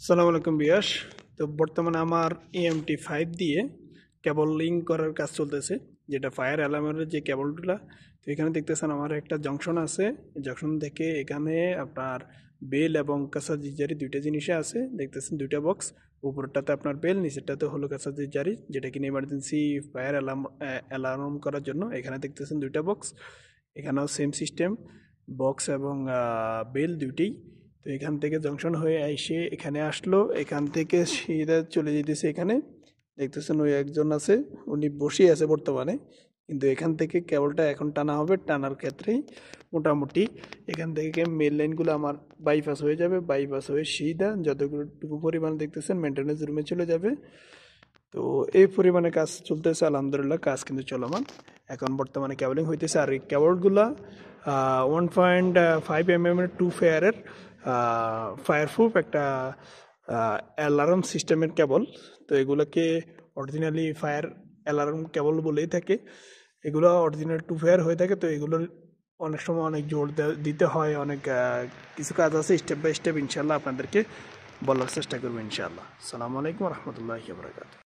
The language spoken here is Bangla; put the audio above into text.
সালাম আলাইকুম বিয়াস। তো বর্তমানে আমার EMT5 দিয়ে কেবল লিঙ্ক করার কাজ চলতেছে, যেটা ফায়ার অ্যালার্মের যে কেবলগুলা। তো এখানে দেখতেছেন আমার একটা জংশন আছে। জংশন থেকে এখানে আপনার বেল এবং কাঁচা জিজারি দুইটা জিনিসে আছে, দেখতেছেন দুইটা বক্স। উপরটাতে আপনার বেল, নিচেরটাতে হলো কাঁচা জিজারি, যেটা কিনা ইমার্জেন্সি ফায়ার অ্যালার্ম করার জন্য। এখানে দেখতেছেন দুইটা বক্স, এখানেও সেম সিস্টেম, বক্স এবং বেল দুইটি। তো এখান থেকে জংশন হয়ে এসে এখানে আসলো, এখান থেকে সিধা চলে যেতেছে। এখানে দেখতেছেন ওই একজন আছে, উনি বসেই আছে বর্তমানে, কিন্তু এখান থেকে কেবলটা এখন টানা হবে। টানার ক্ষেত্রেই মোটামুটি এখান থেকে মেল লাইনগুলো আমার বাইপাস হয়ে যাবে। বাইপাস হয়ে সিধা যতটুকু পরিমাণ দেখতেছেন মেনটেন্যান্স রুমে চলে যাবে। তো এই পরিমাণে কাজ চলতেছে, আলহামদুলিল্লাহ কাজ কিন্তু চলমান। এখন বর্তমানে কেবলিং হইতেছে। আর এই কেবলগুলা 1.5 mm এর 2 ফায়ারের ফায়ারপ্রুফ একটা অ্যালার্ম সিস্টেমের কেবল। তো এগুলোকে অরিজিনালি ফায়ার অ্যালার্ম কেবল বলেই থাকে। এগুলো অরিজিনাল 2 ফায়ার হয়ে থাকে। তো এগুলোর অনেক সময় অনেক জোর দিতে হয়, অনেক কিছু কাজ আছে, স্টেপ বাই স্টেপ ইনশাল্লাহ আপনাদেরকে বলার চেষ্টা করবো ইনশাল্লাহ। আসসালামু আলাইকুম রহমতুল্লাহি ওয়া বারাকাতুহু।